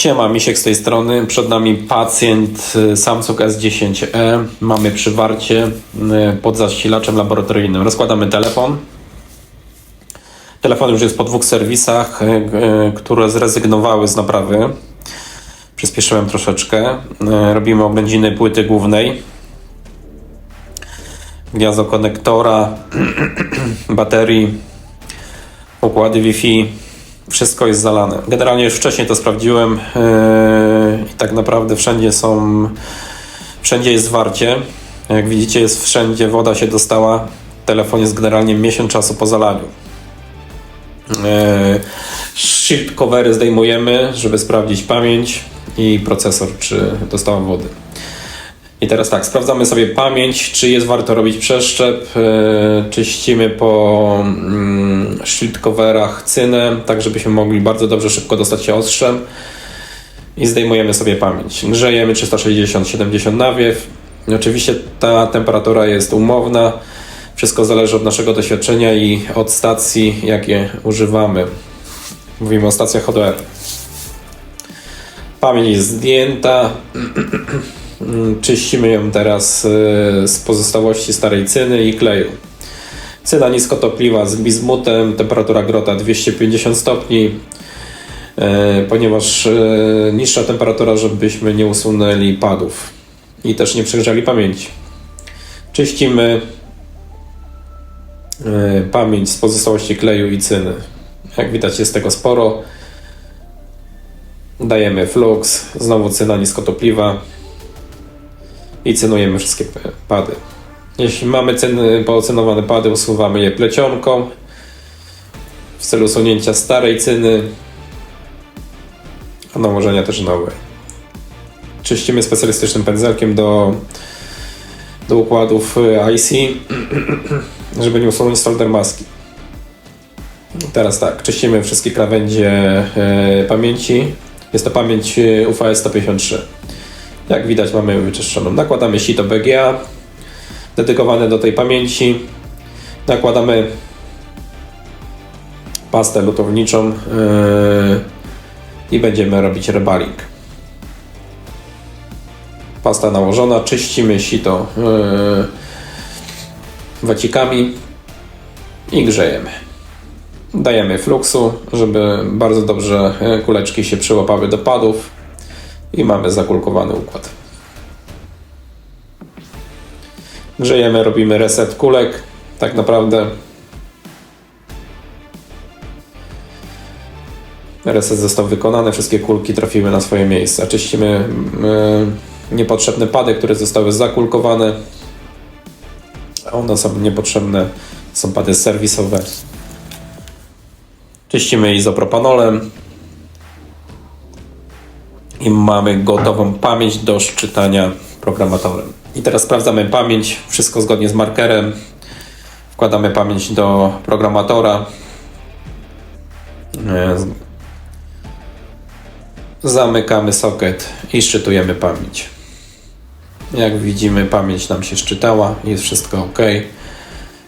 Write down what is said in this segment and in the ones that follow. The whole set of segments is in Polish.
Siema, Misiek z tej strony. Przed nami pacjent Samsung S10e. Mamy przywarcie pod zasilaczem laboratoryjnym. Rozkładamy telefon. Telefon już jest po 2 serwisach, które zrezygnowały z naprawy. Przyspieszyłem troszeczkę. Robimy oględziny płyty głównej, gniazdo konektora, baterii, układy Wi-Fi. Wszystko jest zalane. Generalnie już wcześniej to sprawdziłem i tak naprawdę wszędzie jest zwarcie. Jak widzicie, jest wszędzie, woda się dostała. Telefon jest generalnie miesiąc czasu po zalaniu. Shield covery zdejmujemy, żeby sprawdzić pamięć i procesor, czy dostała wody. I teraz tak, sprawdzamy sobie pamięć, czy jest warto robić przeszczep. Czyścimy po shield coverach cynę, tak żebyśmy mogli bardzo dobrze szybko dostać się ostrzem. I zdejmujemy sobie pamięć. Grzejemy 360-70 nawiew. Oczywiście ta temperatura jest umowna. Wszystko zależy od naszego doświadczenia i od stacji, jakie używamy. Mówimy o stacjach HDR. Pamięć jest zdjęta. Czyścimy ją teraz z pozostałości starej cyny i kleju. Cyna niskotopliwa z bizmutem, temperatura grota 250 stopni, ponieważ niższa temperatura, żebyśmy nie usunęli padów i też nie przegrzali pamięci. Czyścimy pamięć z pozostałości kleju i cyny. Jak widać, jest tego sporo. Dajemy flux, znowu cyna niskotopliwa i cynujemy wszystkie pady. Jeśli mamy poocynowane pady, usuwamy je plecionką w celu usunięcia starej cyny, a nałożenia też nowej. Czyścimy specjalistycznym pędzelkiem do układów IC, żeby nie usunąć solder maski. Teraz tak, czyścimy wszystkie krawędzie pamięci. Jest to pamięć UFS 153. Jak widać, mamy ją wyczyszczoną. Nakładamy sito BGA dedykowane do tej pamięci. Nakładamy pastę lutowniczą i będziemy robić rebaring. Pasta nałożona, czyścimy sito wacikami i grzejemy. Dajemy fluxu, żeby bardzo dobrze kuleczki się przyłapały do padów i mamy zakulkowany układ. Grzejemy, robimy reset kulek. Tak naprawdę reset został wykonany, wszystkie kulki trafiły na swoje miejsca. Czyścimy niepotrzebne pady, które zostały zakulkowane. One są niepotrzebne, są pady serwisowe. Czyścimy izopropanolem i mamy gotową pamięć do szczytania programatorem. I teraz sprawdzamy pamięć, wszystko zgodnie z markerem. Wkładamy pamięć do programatora. Zamykamy socket i szczytujemy pamięć. Jak widzimy, pamięć nam się szczytała, jest wszystko ok.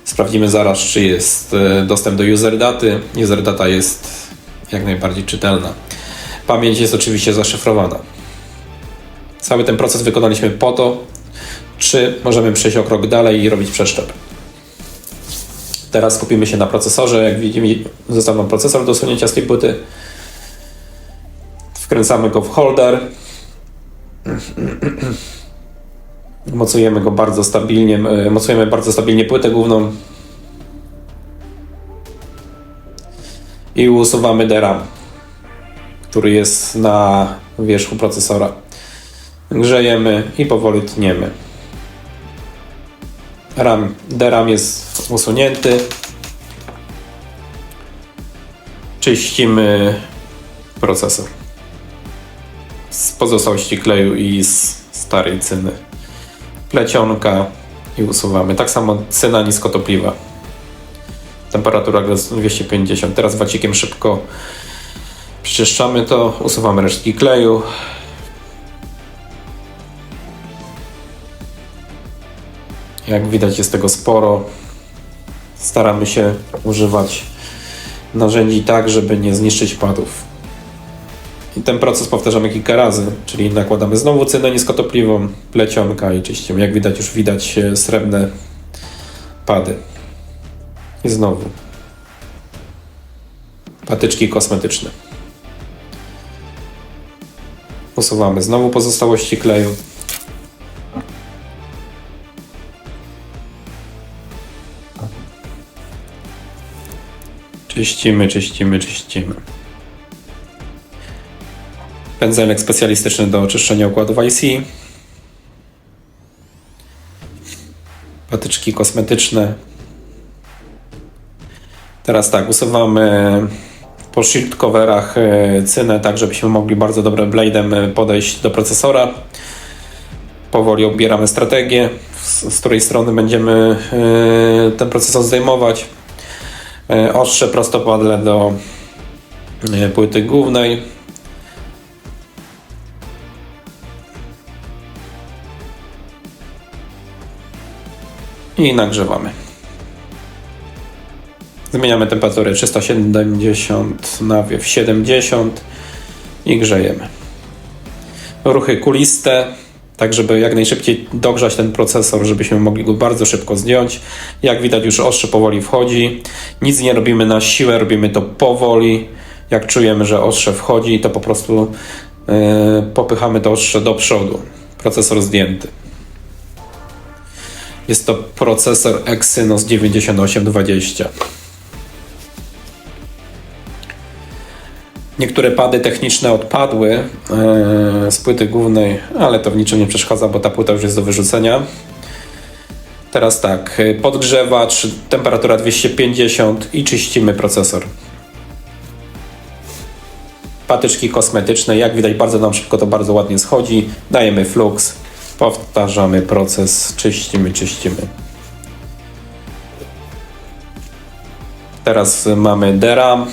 Sprawdzimy zaraz, czy jest dostęp do user daty. User data jest jak najbardziej czytelna. Pamięć jest oczywiście zaszyfrowana. Cały ten proces wykonaliśmy po to, czy możemy przejść o krok dalej i robić przeszczep. Teraz skupimy się na procesorze. Jak widzimy, został nam procesor do usunięcia z tej płyty. Wkręcamy go w holder. Mocujemy bardzo stabilnie płytę główną i usuwamy DRAM, który jest na wierzchu procesora. Grzejemy i powoli tniemy. DRAM jest usunięty. Czyścimy procesor z pozostałości kleju i z starej cyny. Plecionka i usuwamy. Tak samo cyna niskotopliwa. Temperatura 250. Teraz wacikiem szybko przyczyszczamy to, usuwamy resztki kleju. Jak widać, jest tego sporo. Staramy się używać narzędzi tak, żeby nie zniszczyć padów. I ten proces powtarzamy kilka razy, czyli nakładamy znowu cynę niskotopliwą, plecionka i czyścimy. Jak widać, już widać srebrne pady. I znowu patyczki kosmetyczne. Usuwamy znowu pozostałości kleju. Czyścimy, czyścimy, czyścimy. Pędzelek specjalistyczny do oczyszczenia układów IC. Patyczki kosmetyczne. Teraz tak, usuwamy po shield coverach cynę, tak żebyśmy mogli bardzo dobrym blade'em podejść do procesora. Powoli obieramy strategię, z której strony będziemy ten procesor zdejmować. Ostrze prostopadle do płyty głównej. I nagrzewamy. Zmieniamy temperaturę 370 na nawiew 70 i grzejemy. Ruchy kuliste, tak żeby jak najszybciej dogrzać ten procesor, żebyśmy mogli go bardzo szybko zdjąć. Jak widać, już ostrze powoli wchodzi. Nic nie robimy na siłę, robimy to powoli. Jak czujemy, że ostrze wchodzi, to po prostu popychamy to ostrze do przodu. Procesor zdjęty. Jest to procesor Exynos 9820. Niektóre pady techniczne odpadły z płyty głównej, ale to w niczym nie przeszkadza, bo ta płyta już jest do wyrzucenia. Teraz tak, podgrzewacz, temperatura 250 i czyścimy procesor. Patyczki kosmetyczne, jak widać bardzo nam szybko to bardzo ładnie schodzi. Dajemy flux, powtarzamy proces, czyścimy, czyścimy. Teraz mamy DRAM.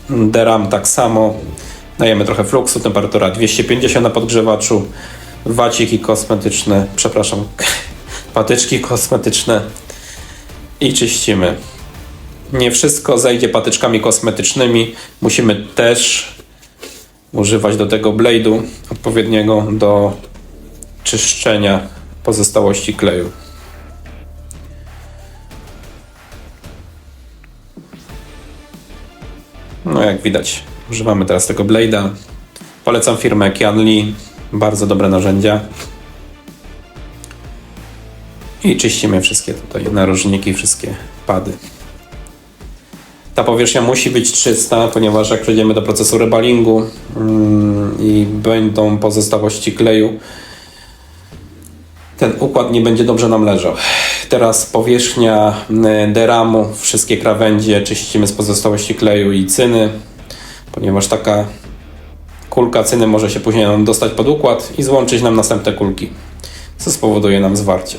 DRAM tak samo. Dajemy trochę fluxu, temperatura 250 na podgrzewaczu. Waciki kosmetyczne, przepraszam, patyczki kosmetyczne i czyścimy. Nie wszystko zejdzie patyczkami kosmetycznymi. Musimy też używać do tego blade'u odpowiedniego do czyszczenia pozostałości kleju. No jak widać, używamy teraz tego blade'a. Polecam firmę Kianli, bardzo dobre narzędzia. I czyścimy wszystkie tutaj narożniki, wszystkie pady. Ta powierzchnia musi być czysta, ponieważ jak przejdziemy do procesu rebalingu i będą pozostałości kleju, ten układ nie będzie dobrze nam leżał. Teraz powierzchnia DRAM-u, wszystkie krawędzie czyścimy z pozostałości kleju i cyny, ponieważ taka kulka cyny może się później nam dostać pod układ i złączyć nam następne kulki, co spowoduje nam zwarcie.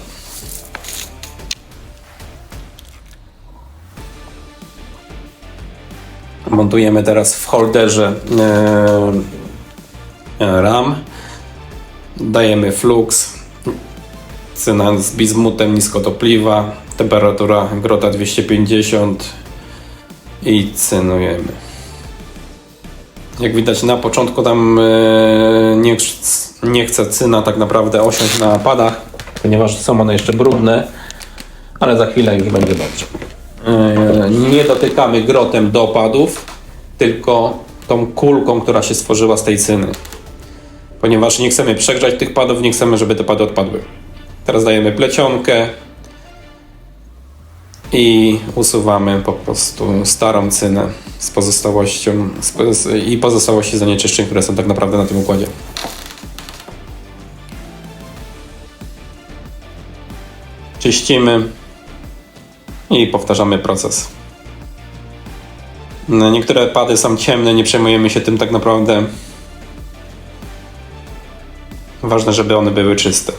Montujemy teraz w holderze RAM. Dajemy flux, cyna z bizmutem niskotopliwa, temperatura grota 250 i cynujemy. Jak widać na początku tam nie chce cyna tak naprawdę osiąść na padach, ponieważ są one jeszcze brudne, ale za chwilę już będzie dobrze. Nie dotykamy grotem do padów, tylko tą kulką, która się stworzyła z tej cyny. Ponieważ nie chcemy przegrzać tych padów, nie chcemy, żeby te pady odpadły. Teraz dajemy plecionkę i usuwamy po prostu starą cynę z pozostałością i pozostałości zanieczyszczeń, które są tak naprawdę na tym układzie. Czyścimy i powtarzamy proces. Niektóre pady są ciemne, nie przejmujemy się tym tak naprawdę. Ważne, żeby one były czyste.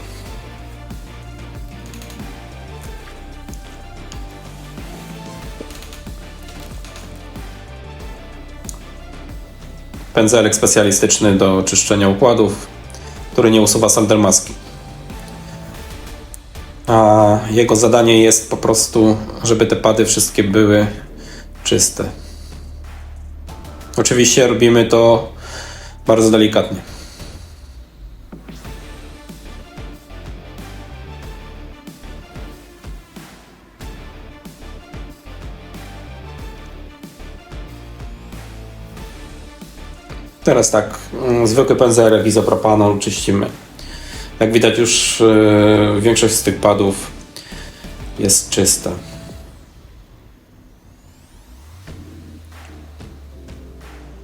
Pędzelek specjalistyczny do czyszczenia układów, który nie usuwa soldermaski. A jego zadanie jest po prostu, żeby te pady wszystkie były czyste. Oczywiście robimy to Bardzo delikatnie. Teraz tak, zwykły pędzelek izopropanol czyścimy. Jak widać już większość z tych padów jest czysta.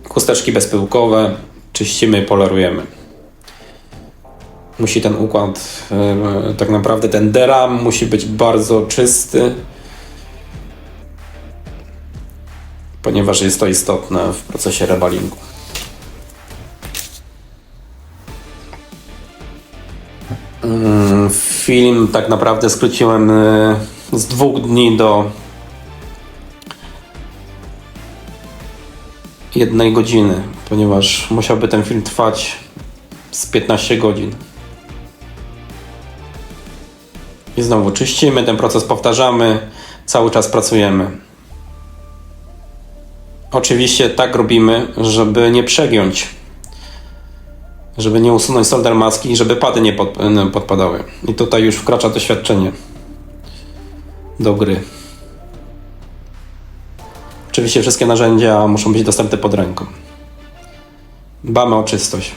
Chusteczki bezpyłkowe czyścimy i polerujemy. Musi ten układ, tak naprawdę ten DRAM musi być bardzo czysty, ponieważ jest to istotne w procesie rebalingu. Film tak naprawdę skróciłem z 2 dni do 1 godziny, ponieważ musiałby ten film trwać z 15 godzin. I znowu czyścimy, ten proces powtarzamy, cały czas pracujemy. Oczywiście tak robimy, żeby nie przegiąć, żeby nie usunąć solder maski i żeby pady nie podpadały. I tutaj już wkracza doświadczenie do gry. Oczywiście wszystkie narzędzia muszą być dostępne pod ręką. Dbamy o czystość.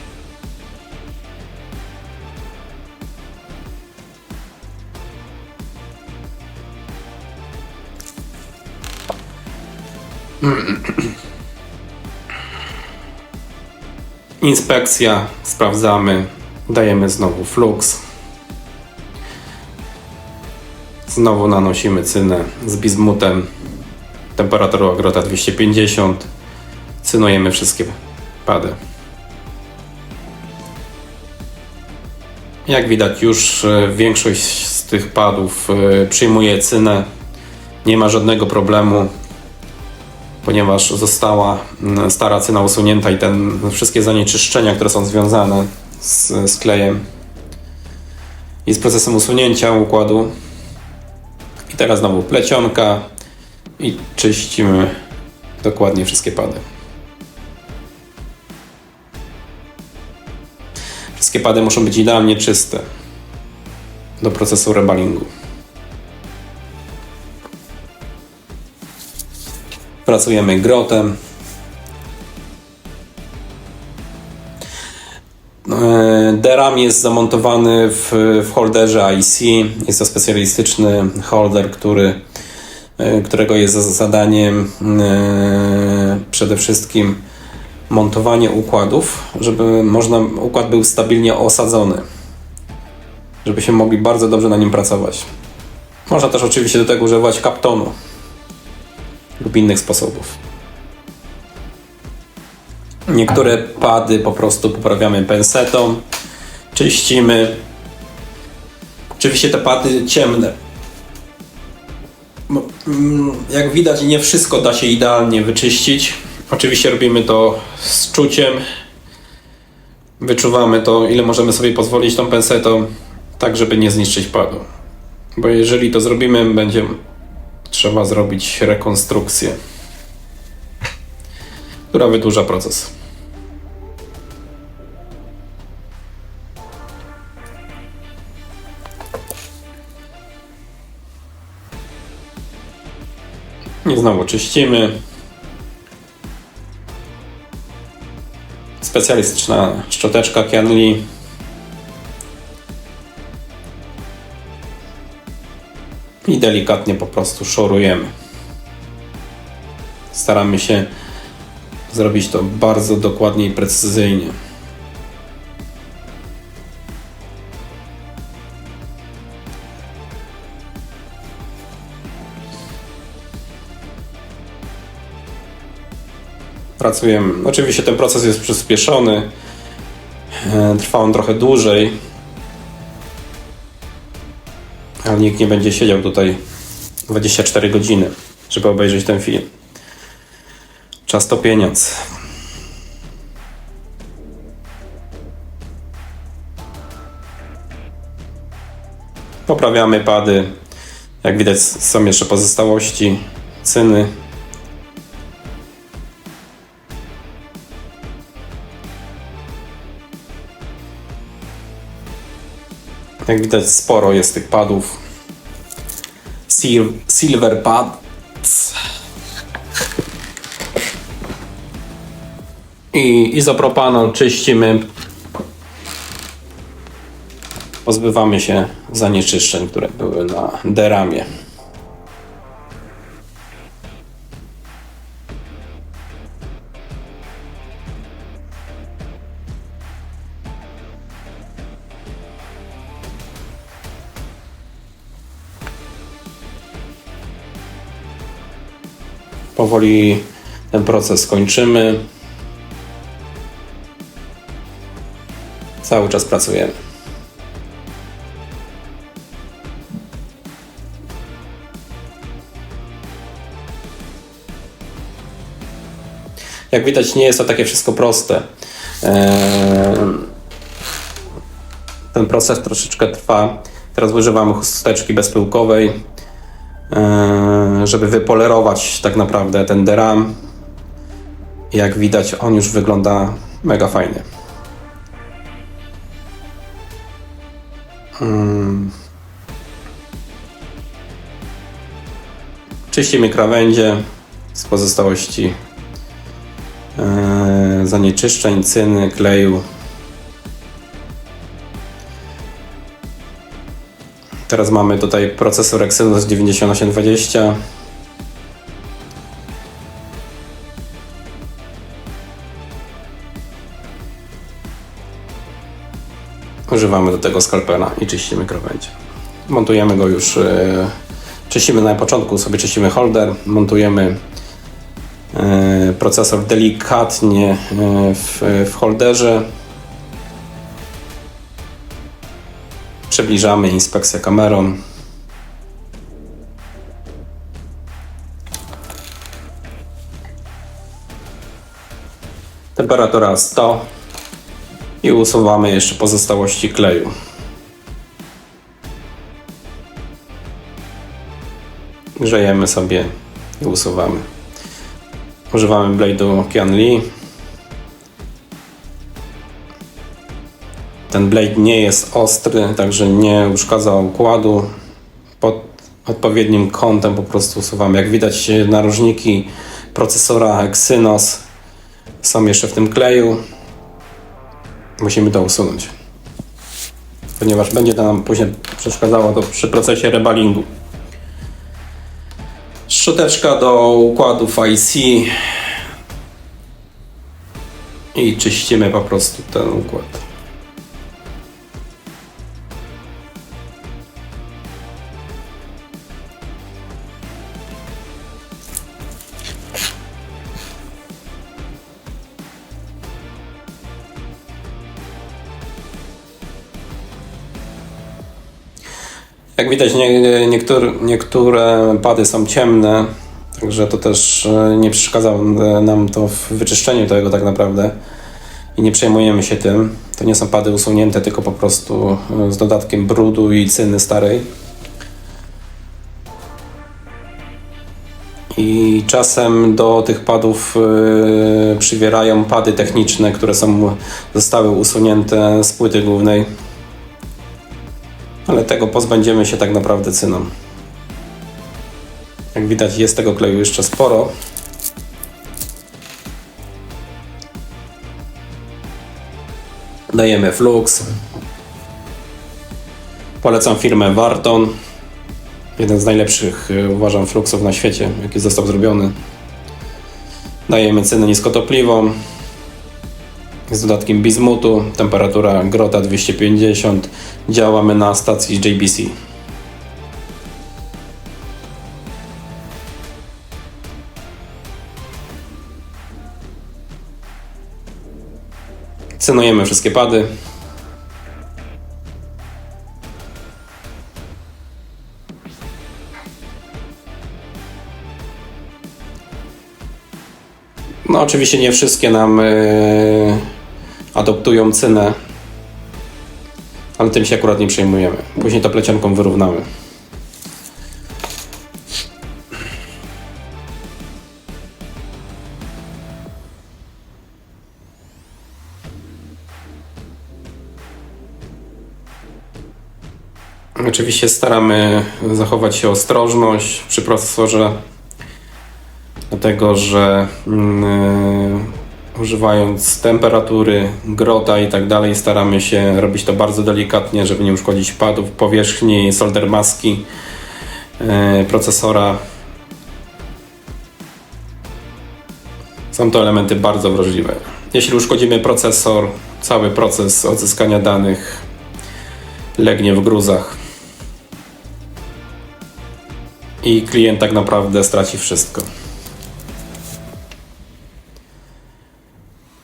Inspekcja, sprawdzamy, dajemy znowu flux. Znowu nanosimy cynę z bizmutem. Temperaturą agrota 250. Cynujemy wszystkie pady. Jak widać już większość z tych padów przyjmuje cynę. Nie ma żadnego problemu, ponieważ została stara cyna usunięta i wszystkie zanieczyszczenia, które są związane z klejem i z procesem usunięcia układu. I teraz znowu plecionka i czyścimy dokładnie wszystkie pady. Wszystkie pady muszą być idealnie czyste do procesu rebalingu. Pracujemy grotem. DRAM jest zamontowany w holderze IC. Jest to specjalistyczny holder, którego jest zadaniem przede wszystkim montowanie układów, żeby układ był stabilnie osadzony, żebyśmy mogli bardzo dobrze na nim pracować. Można też oczywiście do tego używać kaptonu lub innych sposobów. Niektóre pady po prostu poprawiamy pensetą, czyścimy. Oczywiście te pady ciemne. Jak widać, nie wszystko da się idealnie wyczyścić. Oczywiście robimy to z czuciem. Wyczuwamy to, ile możemy sobie pozwolić tą pensetą, tak żeby nie zniszczyć padu. Bo jeżeli to zrobimy, będzie trzeba zrobić rekonstrukcję, która wydłuża proces. I znowu czyścimy. Specjalistyczna szczoteczka Kianli. I delikatnie po prostu szorujemy. Staramy się zrobić to bardzo dokładnie i precyzyjnie. Pracujemy. Oczywiście ten proces jest przyspieszony. Trwa on trochę dłużej. Ale nikt nie będzie siedział tutaj 24 godziny, żeby obejrzeć ten film. Czas to pieniądz. Poprawiamy pady. Jak widać, są jeszcze pozostałości cyny. Jak widać, sporo jest tych padów. Silver pads. I izopropaną czyścimy. Pozbywamy się zanieczyszczeń, które były na deramie. Powoli ten proces kończymy. Cały czas pracujemy. Jak widać, nie jest to takie wszystko proste. Ten proces troszeczkę trwa. Teraz używamy chusteczki bezpyłkowej, żeby wypolerować tak naprawdę ten deram. Jak widać, on już wygląda mega fajnie. Czyścimy krawędzie z pozostałości zanieczyszczeń, cyny, kleju. Teraz mamy tutaj procesor Exynos 9820. Używamy do tego skalpela i czyścimy krawędzie. Montujemy go już, czyścimy na początku, sobie czyścimy holder, montujemy procesor delikatnie w holderze. Przybliżamy, inspekcja kamerą. Temperatura 100 i usuwamy jeszcze pozostałości kleju. Grzejemy sobie i usuwamy. Używamy blade'u Kian-Li. Ten blade nie jest ostry, także nie uszkadza układu. Pod odpowiednim kątem po prostu usuwamy. Jak widać, narożniki procesora Exynos są jeszcze w tym kleju. Musimy to usunąć, ponieważ będzie to nam później przeszkadzało to przy procesie rebalingu. Szczoteczka do układów IC i czyścimy po prostu ten układ. Jak widać, niektóre pady są ciemne, także to też nie przeszkadza nam to w wyczyszczeniu tego tak naprawdę i nie przejmujemy się tym. To nie są pady usunięte, tylko po prostu z dodatkiem brudu i cyny starej. I czasem do tych padów przywierają pady techniczne, które zostały usunięte z płyty głównej. Ale tego pozbędziemy się tak naprawdę cyną. Jak widać, jest tego kleju jeszcze sporo. Dajemy flux. Polecam firmę Warton. Jeden z najlepszych, uważam, fluxów na świecie, jaki został zrobiony. Dajemy cynę niskotopliwą. Z dodatkiem bizmutu, temperatura grota 250, działamy na stacji JBC. Cynujemy wszystkie pady. No oczywiście nie wszystkie nam adoptują cynę, ale tym się akurat nie przejmujemy. Później to plecionką wyrównamy. Oczywiście staramy zachować się ostrożność przy procesorze, dlatego że używając temperatury, grota i tak dalej, staramy się robić to bardzo delikatnie, żeby nie uszkodzić padów, powierzchni, solder maski procesora. Są to elementy bardzo wrażliwe. Jeśli uszkodzimy procesor, cały proces odzyskania danych legnie w gruzach i klient tak naprawdę straci wszystko.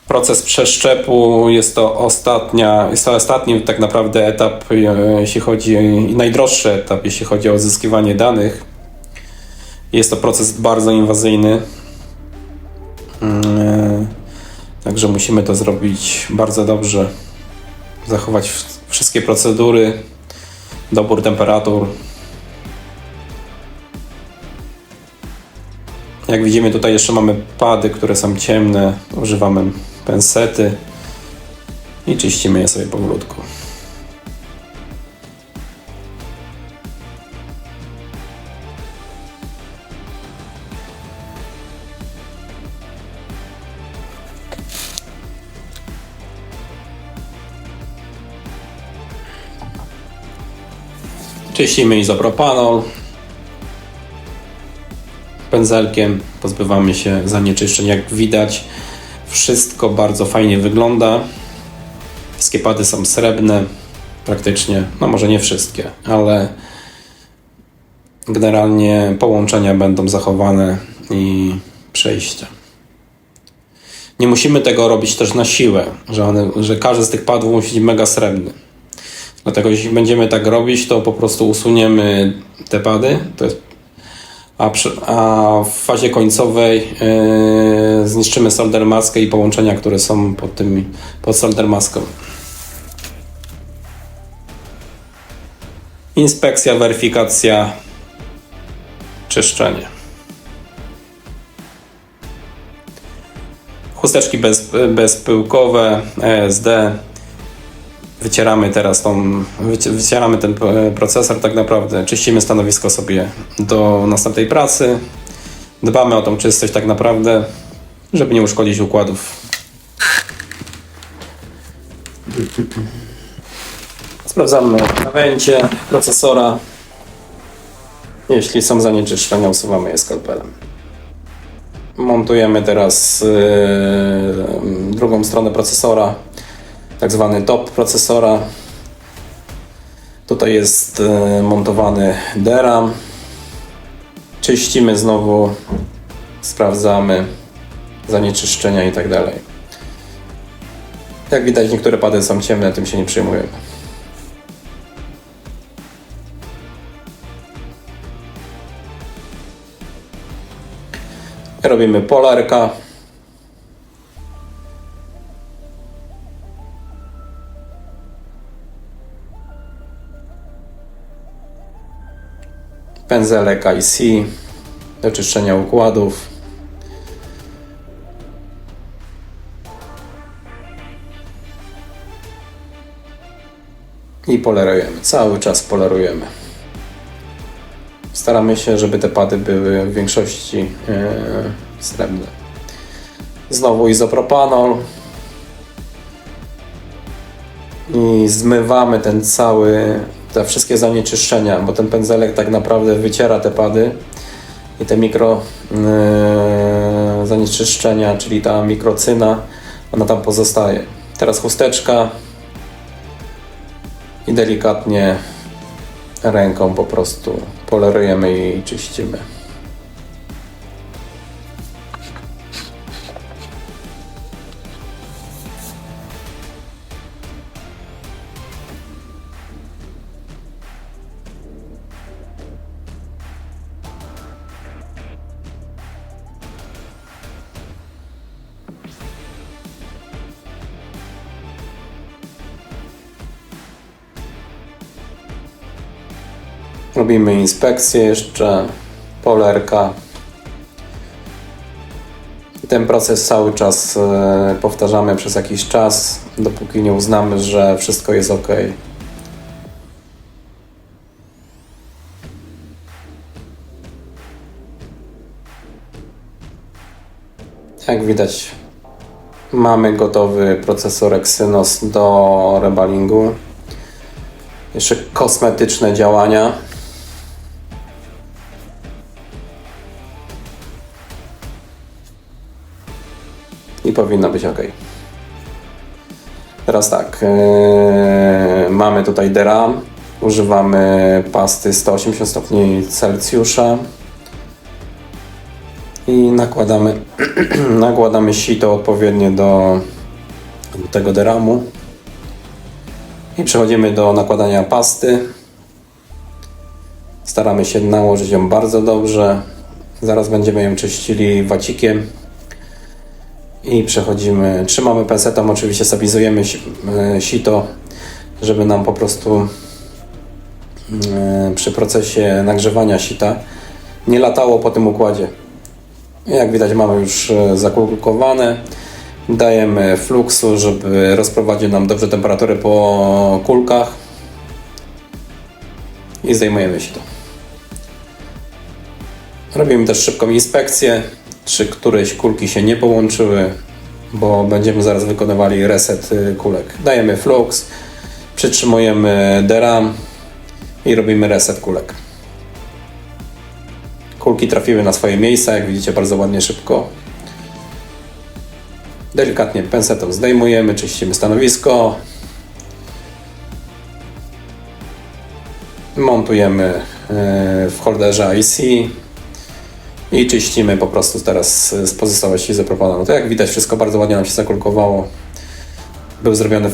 Proces przeszczepu jest to ostatni tak naprawdę etap, jeśli chodzi, i najdroższy etap, jeśli chodzi o odzyskiwanie danych. Jest to proces bardzo inwazyjny, także musimy to zrobić bardzo dobrze, zachować wszystkie procedury, dobór temperatur. Jak widzimy, tutaj jeszcze mamy pady, które są ciemne, używamy pensety i czyścimy je sobie powolutku. Czyścimy izopropanol pędzelkiem, pozbywamy się zanieczyszczeń. Jak widać, wszystko bardzo fajnie wygląda. Wszystkie pady są srebrne, praktycznie, no może nie wszystkie, ale generalnie połączenia będą zachowane i przejścia. Nie musimy tego robić też na siłę, że każdy z tych padów musi być mega srebrny. Dlatego jeśli będziemy tak robić, to po prostu usuniemy te pady, a w fazie końcowej zniszczymy solder maskę i połączenia, które są pod solder maską. Inspekcja, weryfikacja, czyszczenie. Chusteczki bezpyłkowe, ESD. Wycieramy ten procesor tak naprawdę, czyścimy stanowisko sobie do następnej pracy. Dbamy o tą czystość tak naprawdę, żeby nie uszkodzić układów. Sprawdzamy nawęcie procesora. Jeśli są zanieczyszczenia, usuwamy je skalpelem. Montujemy teraz drugą stronę procesora, tak zwany top procesora. Tutaj jest montowany DRAM. Czyścimy znowu, sprawdzamy zanieczyszczenia i tak dalej. Jak widać, niektóre pady są ciemne, tym się nie przejmujemy. Robimy polarka. Pędzelek IC do czyszczenia układów. I polerujemy. Cały czas polerujemy. Staramy się, żeby te pady były w większości srebrne. Znowu izopropanol. I zmywamy te wszystkie zanieczyszczenia, bo ten pędzelek tak naprawdę wyciera te pady i te mikro zanieczyszczenia, czyli ta mikrocyna, ona tam pozostaje. Teraz chusteczka i delikatnie ręką po prostu polerujemy i czyścimy. Robimy inspekcję jeszcze, polerka. Ten proces cały czas powtarzamy przez jakiś czas, dopóki nie uznamy, że wszystko jest ok. Jak widać, mamy gotowy procesor Exynos do rebalingu. Jeszcze kosmetyczne działania. I powinno być ok. Teraz tak, mamy tutaj DRAM, używamy pasty 180 stopni Celsjusza i nakładamy sito odpowiednie do tego DRAMu i przechodzimy do nakładania pasty. Staramy się nałożyć ją bardzo dobrze. Zaraz będziemy ją czyścili wacikiem. I przechodzimy, trzymamy pensetą, oczywiście stabilizujemy sito, żeby nam po prostu przy procesie nagrzewania sita nie latało po tym układzie. Jak widać, mamy już zakulkowane. Dajemy fluksu, żeby rozprowadził nam dobrze temperaturę po kulkach i zdejmujemy sito. Robimy też szybką inspekcję, czy któreś kulki się nie połączyły, bo będziemy zaraz wykonywali reset kulek. Dajemy flux, przytrzymujemy DRAM i robimy reset kulek. Kulki trafiły na swoje miejsca, jak widzicie, bardzo ładnie, szybko. Delikatnie pensetą zdejmujemy, czyścimy stanowisko. Montujemy w holderze IC. I czyścimy po prostu teraz z pozostałości z propanu. To jak widać, wszystko bardzo ładnie nam się zakulkowało. Był zrobiony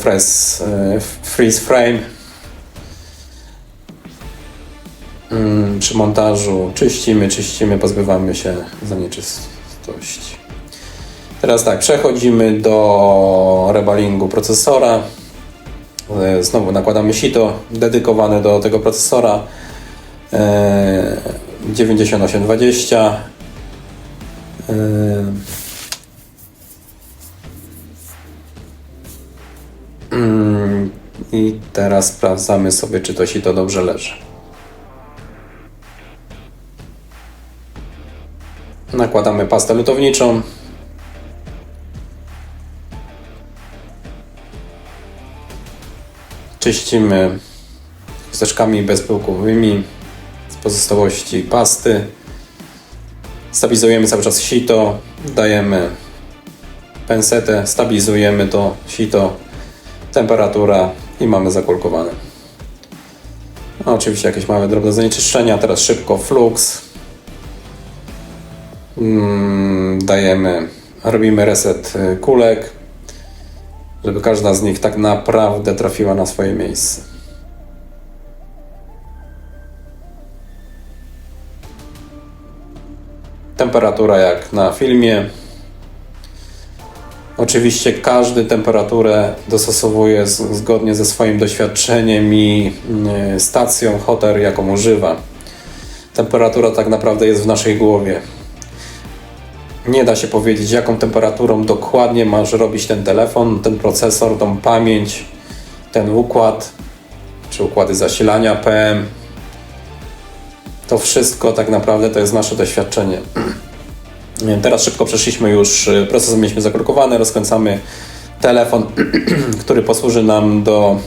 freeze frame. Przy montażu czyścimy, pozbywamy się zanieczystości. Teraz tak, przechodzimy do rebalingu procesora. Znowu nakładamy sito dedykowane do tego procesora. 9820. I teraz sprawdzamy sobie, czy to sito dobrze leży. Nakładamy pastę lutowniczą. Czyścimy chusteczkami bezpyłkowymi z pozostałości pasty. Stabilizujemy cały czas sito, dajemy pensetę, stabilizujemy to sito, temperatura i mamy zakulkowane. Oczywiście jakieś małe drobne zanieczyszczenia, teraz szybko flux. Robimy reset kulek, żeby każda z nich tak naprawdę trafiła na swoje miejsce. Temperatura jak na filmie. Oczywiście każdy temperaturę dostosowuje zgodnie ze swoim doświadczeniem i stacją Hother, jaką używa. Temperatura tak naprawdę jest w naszej głowie. Nie da się powiedzieć, jaką temperaturą dokładnie masz robić ten telefon, ten procesor, tą pamięć, ten układ, czy układy zasilania PM. To wszystko tak naprawdę to jest nasze doświadczenie. Teraz szybko przeszliśmy już, procesor mieliśmy zakrokowany, rozkręcamy telefon, który posłuży nam do...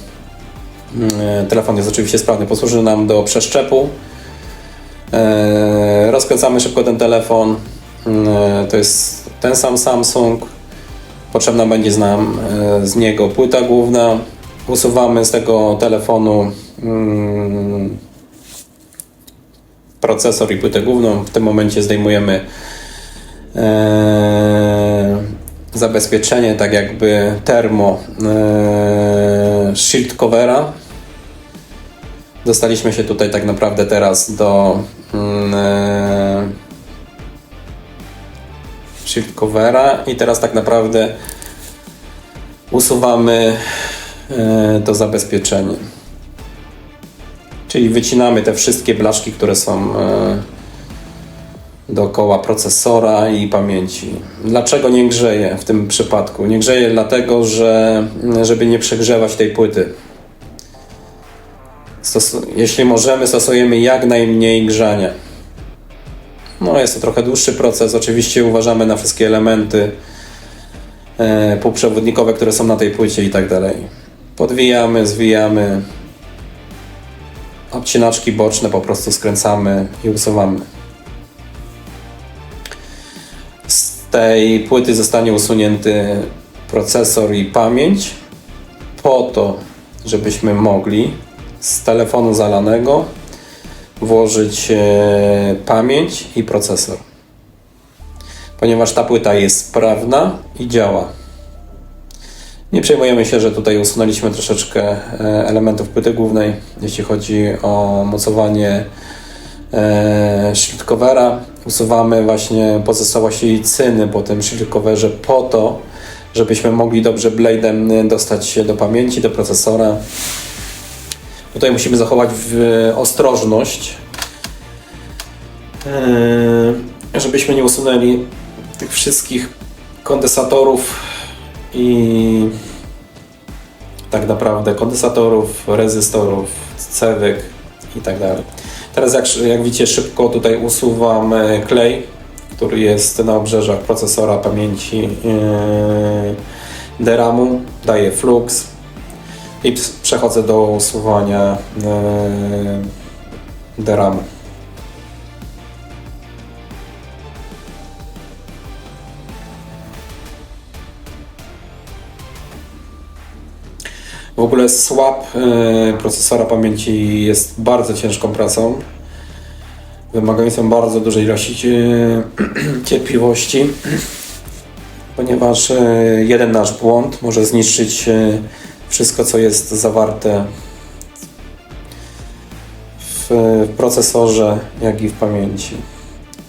Telefon jest oczywiście sprawny, posłuży nam do przeszczepu. Rozkręcamy szybko ten telefon. To jest ten sam Samsung. Potrzebna będzie nam z niego płyta główna. Usuwamy z tego telefonu procesor i płytę główną. W tym momencie zdejmujemy zabezpieczenie, tak jakby termo shield covera. Dostaliśmy się tutaj tak naprawdę teraz do shield covera i teraz tak naprawdę usuwamy to zabezpieczenie. Czyli wycinamy te wszystkie blaszki, które są dookoła procesora i pamięci. Dlaczego nie grzeje w tym przypadku? Nie grzeje dlatego, że żeby nie przegrzewać tej płyty. Jeśli możemy, stosujemy jak najmniej grzania. No jest to trochę dłuższy proces. Oczywiście uważamy na wszystkie elementy półprzewodnikowe, które są na tej płycie i tak dalej. Podwijamy, zwijamy. Odcinaczki boczne po prostu skręcamy i usuwamy. Z tej płyty zostanie usunięty procesor i pamięć po to, żebyśmy mogli z telefonu zalanego włożyć pamięć i procesor. Ponieważ ta płyta jest sprawna i działa. Nie przejmujemy się, że tutaj usunęliśmy troszeczkę elementów płyty głównej, jeśli chodzi o mocowanie shield covera. Usuwamy właśnie pozostałości cyny po tym shield coverze po to, żebyśmy mogli dobrze blade'em dostać się do pamięci, do procesora. Tutaj musimy zachować ostrożność, żebyśmy nie usunęli tych wszystkich kondensatorów i tak naprawdę kondensatorów, rezystorów, cewek i tak dalej. Teraz jak widzicie, szybko tutaj usuwam klej, który jest na obrzeżach procesora, pamięci DRAM-u, daję flux i przechodzę do usuwania DRAM-u. W ogóle swap procesora pamięci jest bardzo ciężką pracą, wymagającą bardzo dużej ilości cierpliwości, ponieważ jeden nasz błąd może zniszczyć wszystko, co jest zawarte w procesorze, jak i w pamięci,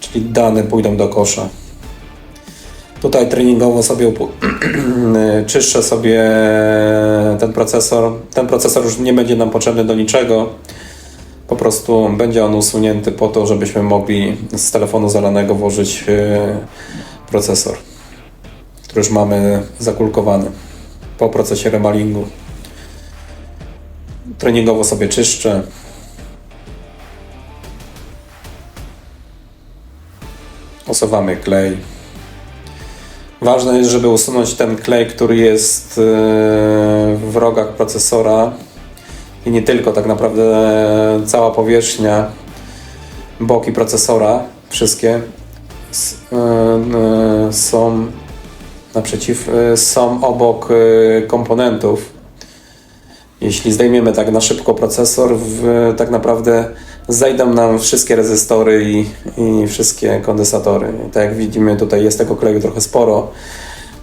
czyli dane pójdą do kosza. Tutaj treningowo sobie czyszczę sobie ten procesor. Ten procesor już nie będzie nam potrzebny do niczego. Po prostu będzie on usunięty po to, żebyśmy mogli z telefonu zalanego włożyć procesor, który już mamy zakulkowany po procesie remalingu. Treningowo sobie czyszczę. Usuwamy klej. Ważne jest, żeby usunąć ten klej, który jest w rogach procesora i nie tylko, tak naprawdę cała powierzchnia, boki procesora, wszystkie są obok komponentów. Jeśli zdejmiemy tak na szybko procesor, tak naprawdę zejdą nam wszystkie rezystory i wszystkie kondensatory. Tak jak widzimy, tutaj jest tego kleju trochę sporo.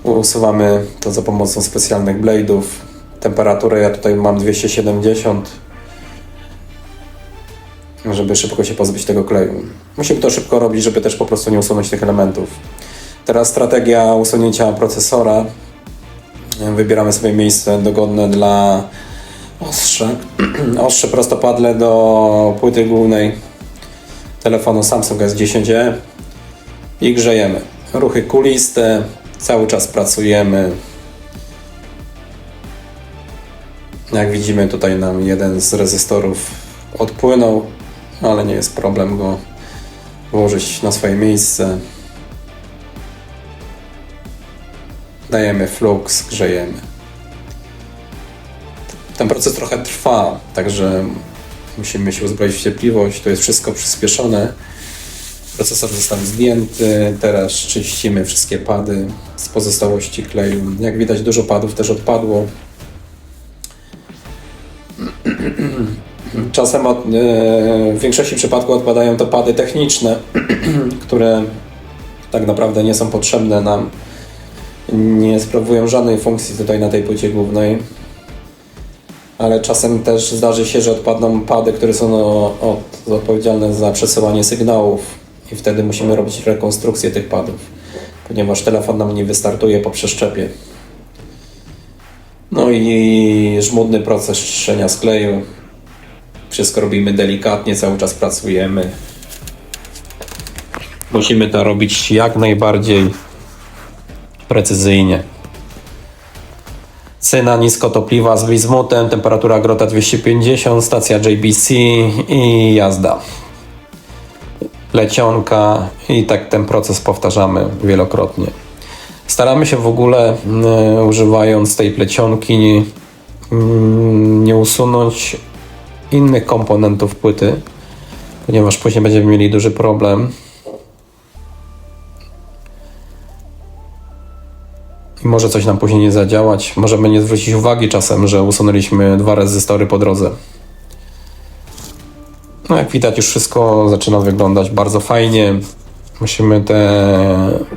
Usuwamy to za pomocą specjalnych blade'ów. Temperaturę ja tutaj mam 270, żeby szybko się pozbyć tego kleju. Musimy to szybko robić, żeby też po prostu nie usunąć tych elementów. Teraz strategia usunięcia procesora. Wybieramy sobie miejsce dogodne dla ostrze prostopadle do płyty głównej telefonu Samsung S10e i grzejemy. Ruchy kuliste, cały czas pracujemy. Jak widzimy, tutaj nam jeden z rezystorów odpłynął, ale nie jest problem go włożyć na swoje miejsce. Dajemy flux, grzejemy. Ten proces trochę trwa, także musimy się uzbroić w cierpliwość. To jest wszystko przyspieszone. Procesor został zdjęty. Teraz czyścimy wszystkie pady z pozostałości kleju. Jak widać, dużo padów też odpadło. Czasem w większości przypadków odpadają to pady techniczne, które tak naprawdę nie są potrzebne nam. Nie sprawują żadnej funkcji tutaj na tej płycie głównej. Ale czasem też zdarzy się, że odpadną pady, które są odpowiedzialne za przesyłanie sygnałów i wtedy musimy robić rekonstrukcję tych padów, ponieważ telefon nam nie wystartuje po przeszczepie. No i żmudny proces czyszczenia skleju. Wszystko robimy delikatnie, cały czas pracujemy. Musimy to robić jak najbardziej precyzyjnie. Cyna niskotopliwa z bizmutem, temperatura grota 250, stacja JBC i jazda. plecionka i tak ten proces powtarzamy wielokrotnie. Staramy się w ogóle, używając tej plecionki, nie usunąć innych komponentów płyty, ponieważ później będziemy mieli duży problem. I może coś nam później nie zadziałać. Możemy nie zwrócić uwagi czasem, że usunęliśmy 2 rezystory po drodze. No jak widać, już wszystko zaczyna wyglądać bardzo fajnie. Musimy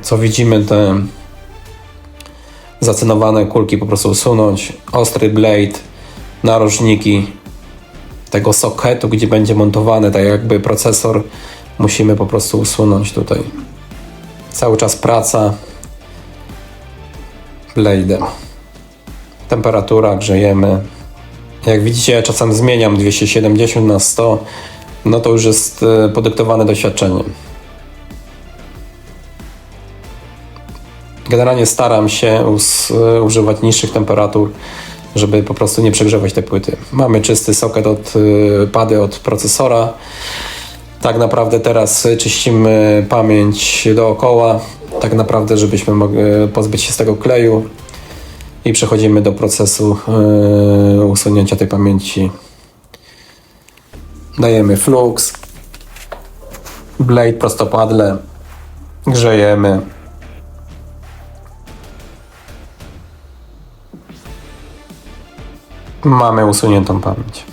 co widzimy, te zacynowane kulki po prostu usunąć. Ostry blade, narożniki tego sokietu, gdzie będzie montowany tak jakby procesor, musimy po prostu usunąć tutaj. Cały czas praca blade'em. Temperatura, grzejemy. Jak widzicie, ja czasem zmieniam 270 na 100, no to już jest podyktowane doświadczeniem. Generalnie staram się używać niższych temperatur, żeby po prostu nie przegrzewać tej płyty. Mamy czysty soket pady od procesora. Tak naprawdę teraz czyścimy pamięć dookoła, tak naprawdę żebyśmy mogli pozbyć się z tego kleju i przechodzimy do procesu usunięcia tej pamięci. Dajemy flux, blade prostopadle, grzejemy. Mamy usuniętą pamięć.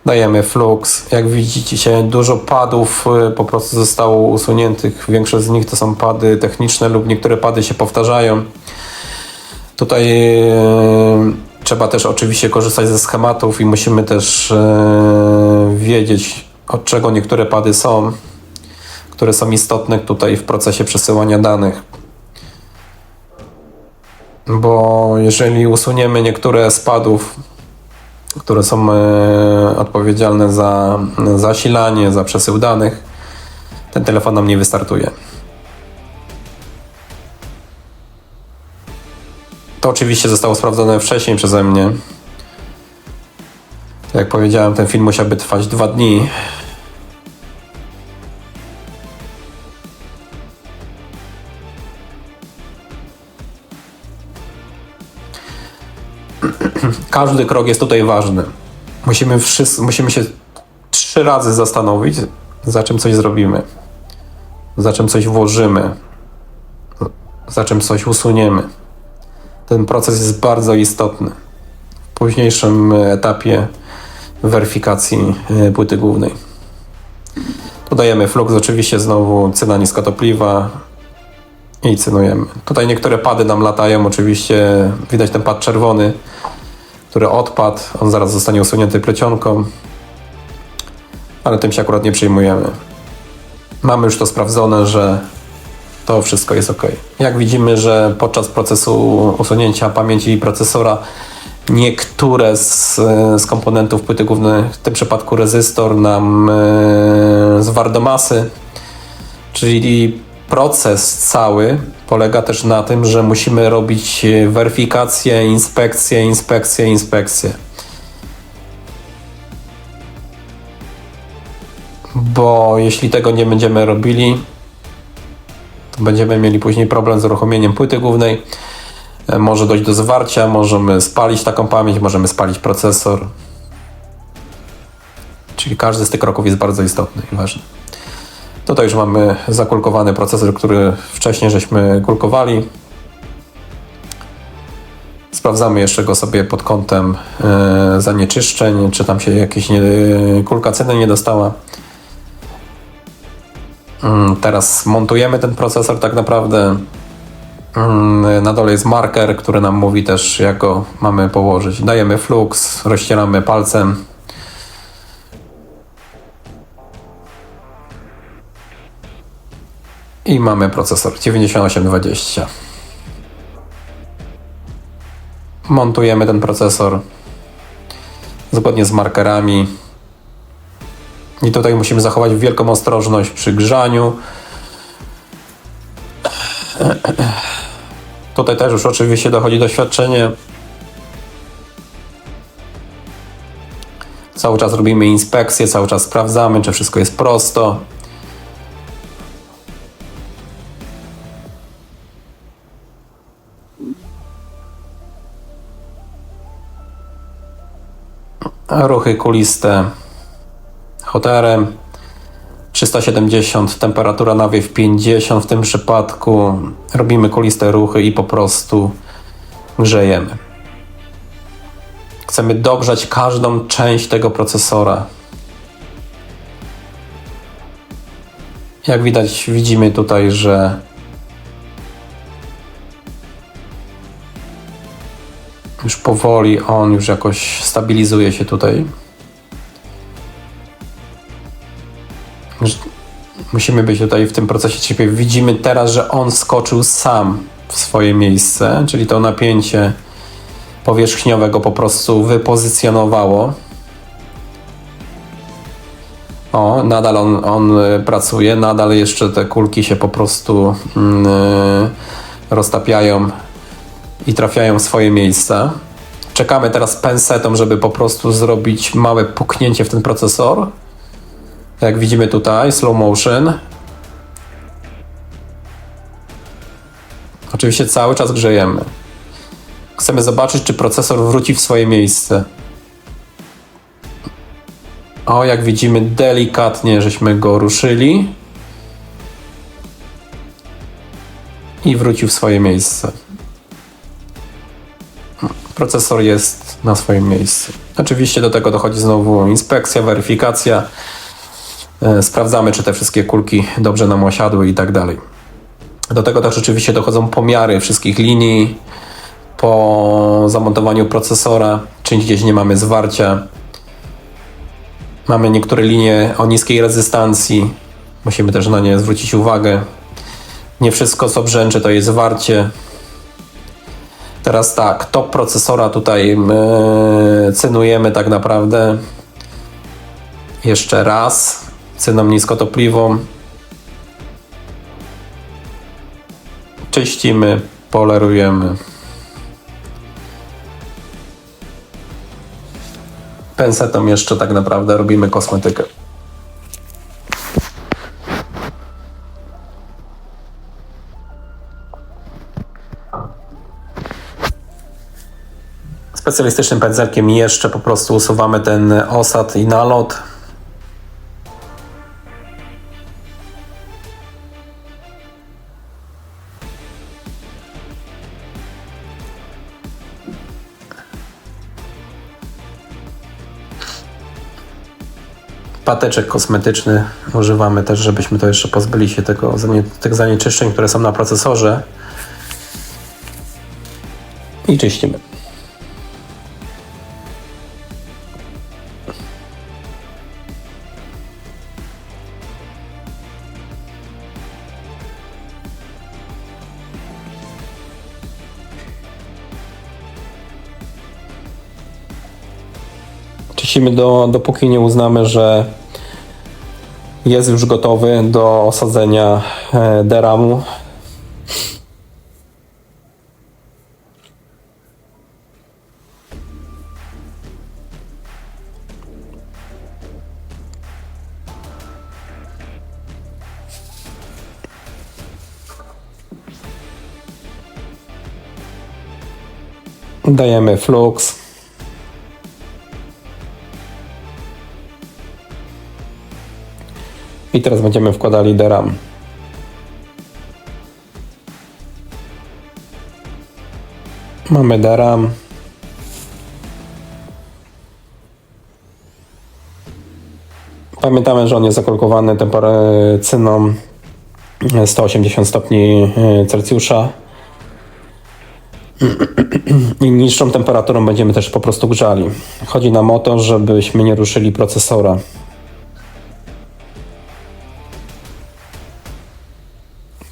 Dajemy flux. Jak widzicie, dużo padów po prostu zostało usuniętych. Większość z nich to są pady techniczne lub niektóre pady się powtarzają. Tutaj trzeba też oczywiście korzystać ze schematów i musimy też wiedzieć, od czego niektóre pady są, które są istotne tutaj w procesie przesyłania danych. Bo jeżeli usuniemy niektóre z padów, które są odpowiedzialne za zasilanie, za przesył danych, ten telefon nam nie wystartuje. To oczywiście zostało sprawdzone wcześniej przeze mnie. Jak powiedziałem, ten film musiałby trwać 2 dni. Każdy krok jest tutaj ważny. Musimy się 3 razy zastanowić, za czym coś zrobimy, za czym coś włożymy, za czym coś usuniemy. Ten proces jest bardzo istotny w późniejszym etapie weryfikacji płyty głównej. Dodajemy flux, oczywiście znowu cyna niskotopliwa i cynujemy. Tutaj niektóre pady nam latają, oczywiście widać ten pad czerwony, który odpadł, on zaraz zostanie usunięty plecionką, ale tym się akurat nie przejmujemy. Mamy już to sprawdzone, że to wszystko jest ok. Jak widzimy, że podczas procesu usunięcia pamięci i procesora niektóre z komponentów płyty głównej, w tym przypadku rezystor, nam zwarł do masy, czyli proces cały polega też na tym, że musimy robić weryfikację, inspekcję. Bo jeśli tego nie będziemy robili, to będziemy mieli później problem z uruchomieniem płyty głównej. Może dojść do zwarcia, możemy spalić taką pamięć, możemy spalić procesor. Czyli każdy z tych kroków jest bardzo istotny i ważny. Tutaj już mamy zakulkowany procesor, który wcześniej żeśmy kulkowali. Sprawdzamy jeszcze go sobie pod kątem zanieczyszczeń, czy tam się jakieś kulka ceny nie dostała. Teraz montujemy ten procesor tak naprawdę. Na dole jest marker, który nam mówi też, jak go mamy położyć. Dajemy flux, rozcieramy palcem. I mamy procesor 9820. Montujemy ten procesor zgodnie z markerami. I tutaj musimy zachować wielką ostrożność przy grzaniu. Tutaj też już oczywiście dochodzi doświadczenie. Cały czas robimy inspekcję, cały czas sprawdzamy, czy wszystko jest prosto. Ruchy kuliste hoterem. 370, temperatura nawiew 50 w tym przypadku. Robimy kuliste ruchy i po prostu grzejemy. Chcemy dogrzać każdą część tego procesora. Jak widać, widzimy tutaj, że już powoli on już jakoś stabilizuje się tutaj. Musimy być tutaj w tym procesie ciepła. Widzimy teraz, że on skoczył sam w swoje miejsce, czyli to napięcie powierzchniowe go po prostu wypozycjonowało. O, nadal on pracuje, nadal jeszcze te kulki się po prostu roztapiają i trafiają w swoje miejsca. Czekamy teraz pensetą, żeby po prostu zrobić małe puknięcie w ten procesor. Jak widzimy tutaj, slow motion. Oczywiście cały czas grzejemy. Chcemy zobaczyć, czy procesor wróci w swoje miejsce. O, jak widzimy, delikatnie żeśmy go ruszyli. I wrócił w swoje miejsce. Procesor jest na swoim miejscu. Oczywiście do tego dochodzi znowu inspekcja, weryfikacja. Sprawdzamy, czy te wszystkie kulki dobrze nam osiadły i tak dalej. Do tego też oczywiście dochodzą pomiary wszystkich linii po zamontowaniu procesora, czy gdzieś nie mamy zwarcia. Mamy niektóre linie o niskiej rezystancji. Musimy też na nie zwrócić uwagę. Nie wszystko, co brzęczy, to jest zwarcie. Teraz tak, top procesora tutaj cynujemy tak naprawdę. Jeszcze raz. Cyną niskotopliwą. Czyścimy, polerujemy. Pensetą jeszcze tak naprawdę robimy kosmetykę. Specjalistycznym pędzelkiem jeszcze po prostu usuwamy ten osad i nalot. Pateczek kosmetyczny używamy też, żebyśmy to jeszcze pozbyli się tych zanieczyszczeń, które są na procesorze. I czyścimy. Czyścimy dopóki nie uznamy, że jest już gotowy do osadzenia DRAM-u. Dajemy flux. I teraz będziemy wkładali DRAM. Mamy DRAM. Pamiętamy, że on jest zakolkowany cyną 180 stopni Celsjusza. I niższą temperaturą będziemy też po prostu grzali. Chodzi nam o to, żebyśmy nie ruszyli procesora.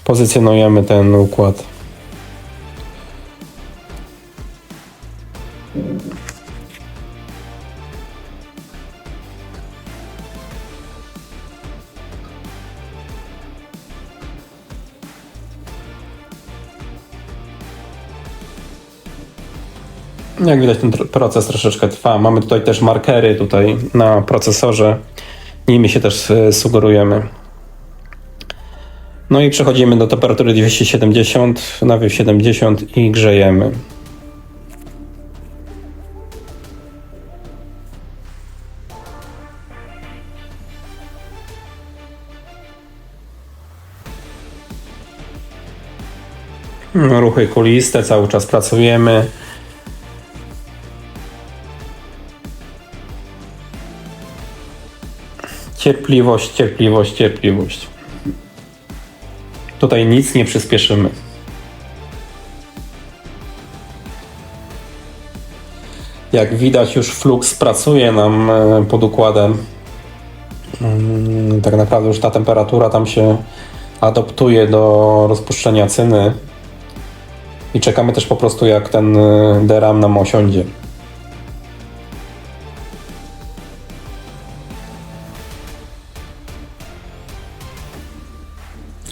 Pozycjonujemy ten układ. Jak widać, ten proces troszeczkę trwa. Mamy tutaj też markery tutaj na procesorze. Nimi się też sugerujemy. No i przechodzimy do temperatury 270, nawiew 70 i grzejemy. Ruchy kuliste, cały czas pracujemy. Cierpliwość, cierpliwość, cierpliwość. Tutaj nic nie przyspieszymy. Jak widać, już flux pracuje nam pod układem. Tak naprawdę już ta temperatura tam się adoptuje do rozpuszczenia cyny. I czekamy też po prostu, jak ten DRAM nam osiądzie.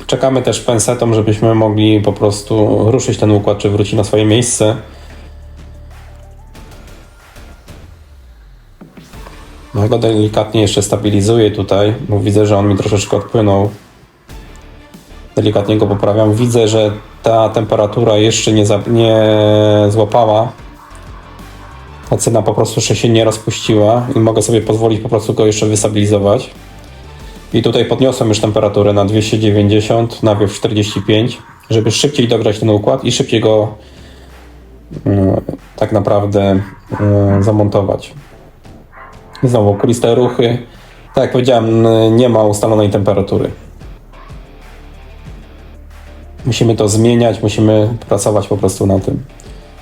Czekamy też pensetą, żebyśmy mogli po prostu ruszyć ten układ, czy wróci na swoje miejsce. Ja go delikatnie jeszcze stabilizuję tutaj, bo widzę, że on mi troszeczkę odpłynął. Delikatnie go poprawiam. Widzę, że ta temperatura jeszcze nie złapała. Ta cyna po prostu jeszcze się nie rozpuściła i mogę sobie pozwolić po prostu go jeszcze wystabilizować. I tutaj podniosłem już temperaturę na 290, nawiew 45, żeby szybciej dogrzać ten układ i szybciej go tak naprawdę zamontować. Znowu kuliste ruchy. Tak jak powiedziałem, nie ma ustalonej temperatury. Musimy to zmieniać, musimy pracować po prostu na tym.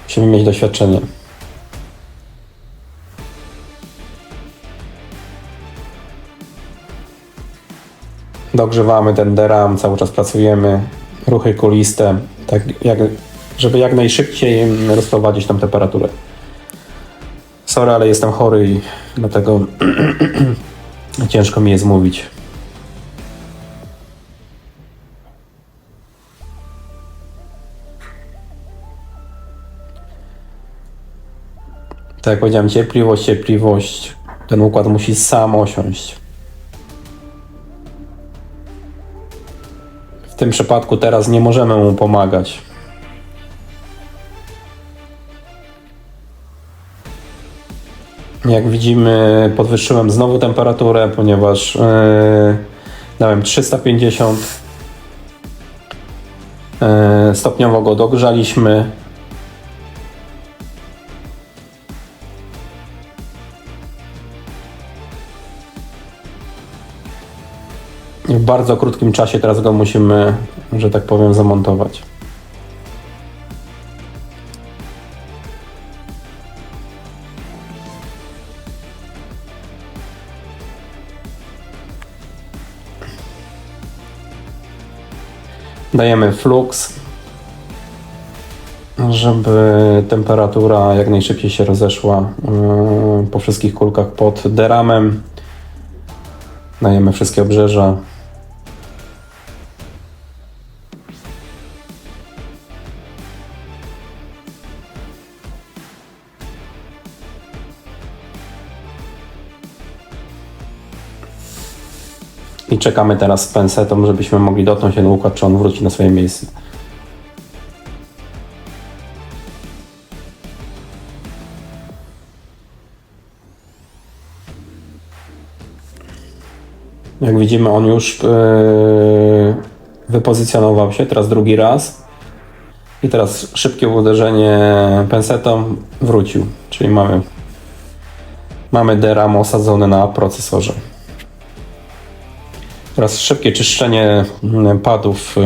Musimy mieć doświadczenie. Dogrzewamy ten DRAM, cały czas pracujemy. Ruchy kuliste, tak żeby jak najszybciej rozprowadzić tą temperaturę. Sorry, ale jestem chory i dlatego ciężko mi jest mówić. Tak jak powiedziałem, cierpliwość, cierpliwość. Ten układ musi sam osiąść. W tym przypadku teraz nie możemy mu pomagać. Jak widzimy, podwyższyłem znowu temperaturę, ponieważ dałem 350. Stopniowo go dogrzaliśmy. W bardzo krótkim czasie teraz go musimy, że tak powiem, zamontować. Dajemy flux, żeby temperatura jak najszybciej się rozeszła po wszystkich kulkach pod DRAM-em. Dajemy wszystkie obrzeża. I czekamy teraz z pensetą, żebyśmy mogli dotknąć ten układ, czy on wróci na swoje miejsce. Jak widzimy, on już wypozycjonował się, teraz drugi raz. I teraz szybkie uderzenie pensetą wrócił, czyli mamy DRAM osadzony na procesorze. Teraz szybkie czyszczenie padów,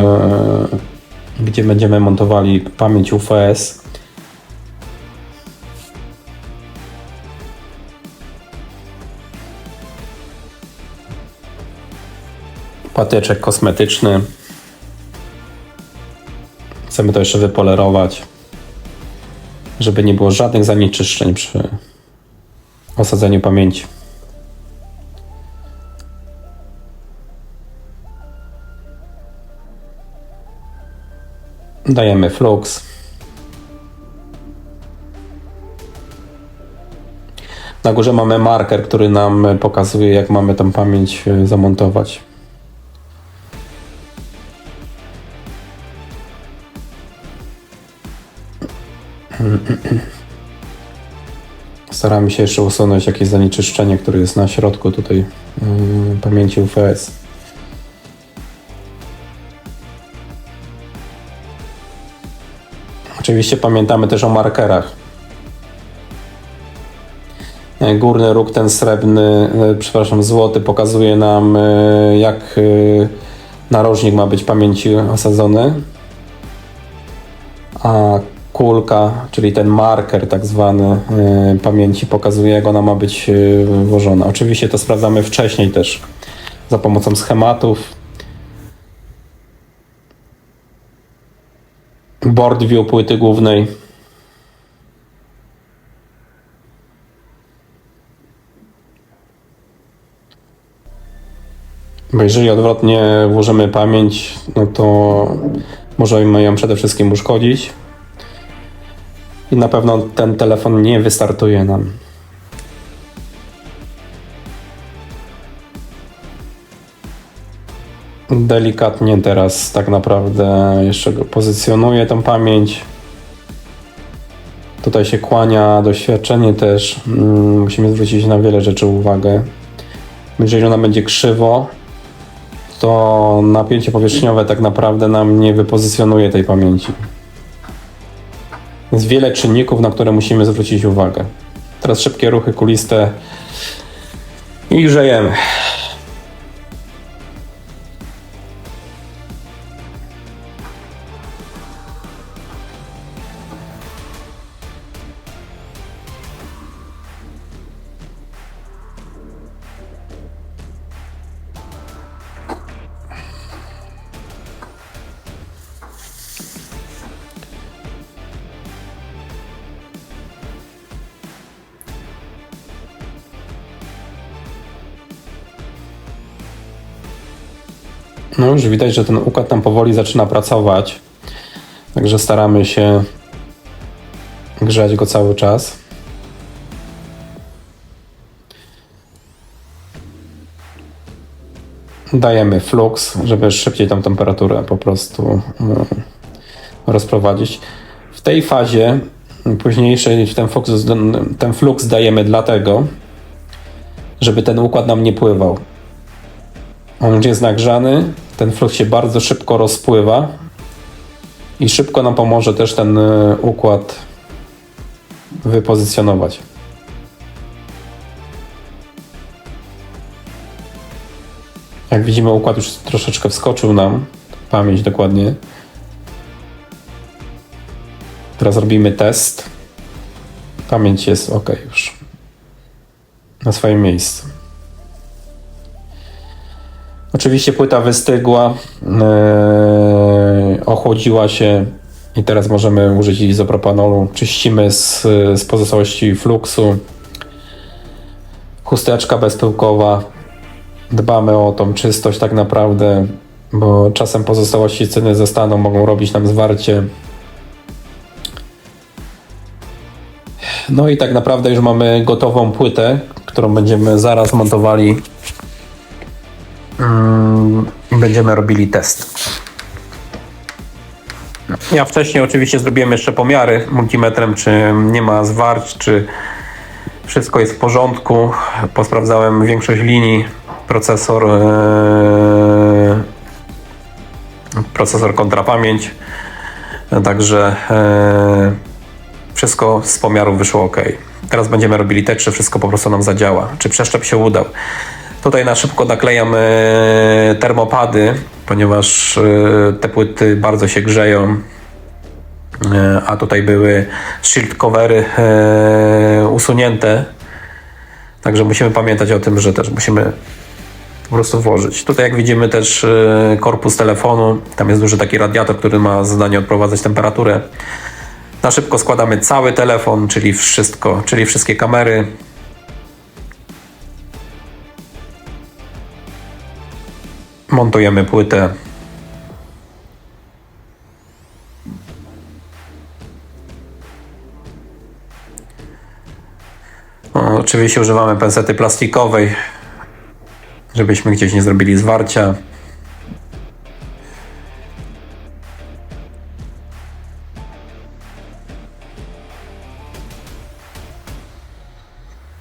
gdzie będziemy montowali pamięć UFS. Patyczek kosmetyczny. Chcemy to jeszcze wypolerować, żeby nie było żadnych zanieczyszczeń przy osadzeniu pamięci. Dajemy flux. Na górze mamy marker, który nam pokazuje, jak mamy tam pamięć zamontować. Staramy się jeszcze usunąć jakieś zanieczyszczenie, które jest na środku tutaj pamięci UFS. Oczywiście pamiętamy też o markerach. Górny róg, ten srebrny, złoty, pokazuje nam, jak narożnik ma być pamięci osadzony, a kulka, czyli ten marker tak zwany pamięci, pokazuje, jak ona ma być włożona. Oczywiście to sprawdzamy wcześniej też za pomocą schematów. Board view płyty głównej. Bo jeżeli odwrotnie włożymy pamięć, no to możemy ją przede wszystkim uszkodzić. I na pewno ten telefon nie wystartuje nam. Delikatnie teraz tak naprawdę jeszcze go pozycjonuję tą pamięć. Tutaj się kłania doświadczenie też. Musimy zwrócić na wiele rzeczy uwagę. Jeżeli ona będzie krzywo, to napięcie powierzchniowe tak naprawdę nam nie wypozycjonuje tej pamięci. Jest wiele czynników, na które musimy zwrócić uwagę. Teraz szybkie ruchy kuliste i grzejemy. No już widać, że ten układ tam powoli zaczyna pracować. Także staramy się grzać go cały czas. Dajemy flux, żeby szybciej tą temperaturę po prostu rozprowadzić. W tej fazie późniejszej ten flux dajemy dlatego, żeby ten układ nam nie pływał. On już jest nagrzany, ten flux się bardzo szybko rozpływa i szybko nam pomoże też ten układ wypozycjonować. Jak widzimy, układ już troszeczkę wskoczył nam, pamięć dokładnie. Teraz robimy test. Pamięć jest ok już na swoim miejscu. Oczywiście płyta wystygła, ochłodziła się i teraz możemy użyć izopropanolu. Czyścimy z pozostałości fluksu. Chusteczka bezpyłkowa. Dbamy o tą czystość tak naprawdę, bo czasem pozostałości cyny zostaną, mogą robić nam zwarcie. No i tak naprawdę już mamy gotową płytę, którą będziemy zaraz montowali. Będziemy robili test. Ja wcześniej oczywiście zrobiłem jeszcze pomiary multimetrem, czy nie ma zwarć, czy wszystko jest w porządku. Posprawdzałem większość linii, procesor kontra pamięć, także wszystko z pomiarów wyszło ok. Teraz będziemy robili test, czy wszystko po prostu nam zadziała, czy przeszczep się udał. Tutaj na szybko naklejam termopady, ponieważ te płyty bardzo się grzeją, a tutaj były shield covery usunięte, także musimy pamiętać o tym, że też musimy po prostu włożyć. Tutaj jak widzimy też korpus telefonu, tam jest duży taki radiator, który ma zadanie odprowadzać temperaturę. Na szybko składamy cały telefon, czyli wszystko, czyli wszystkie kamery. Montujemy płytę. Oczywiście używamy pensety plastikowej, żebyśmy gdzieś nie zrobili zwarcia.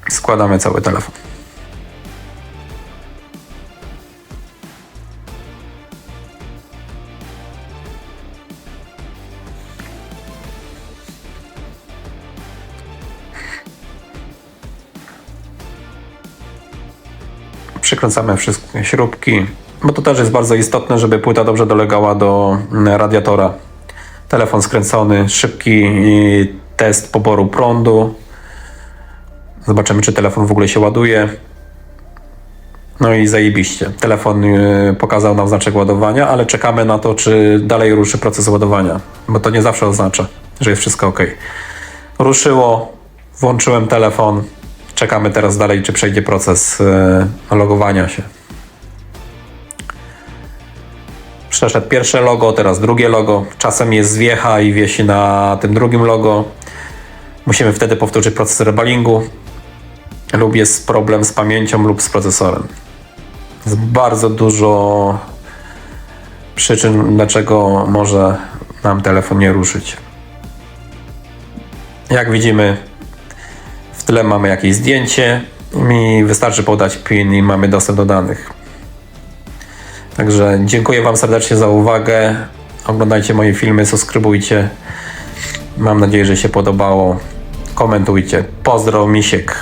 Składamy cały telefon. Przykręcamy wszystkie śrubki, bo to też jest bardzo istotne, żeby płyta dobrze dolegała do radiatora. Telefon skręcony, szybki test poboru prądu. Zobaczymy, czy telefon w ogóle się ładuje. No i zajebiście. Telefon pokazał nam znaczek ładowania, ale czekamy na to, czy dalej ruszy proces ładowania, bo to nie zawsze oznacza, że jest wszystko ok. Ruszyło, włączyłem telefon. Czekamy teraz dalej, czy przejdzie proces logowania się. Przeszedł pierwsze logo, teraz drugie logo. Czasem jest zwiecha i wiesi na tym drugim logo. Musimy wtedy powtórzyć proces rebalingu. Lub jest problem z pamięcią lub z procesorem. Jest bardzo dużo przyczyn, dlaczego może nam telefon nie ruszyć. Jak widzimy, w tle mamy jakieś zdjęcie. Mi wystarczy podać PIN i mamy dostęp do danych. Także dziękuję Wam serdecznie za uwagę. Oglądajcie moje filmy, subskrybujcie. Mam nadzieję, że się podobało. Komentujcie. Pozdro, Misiek.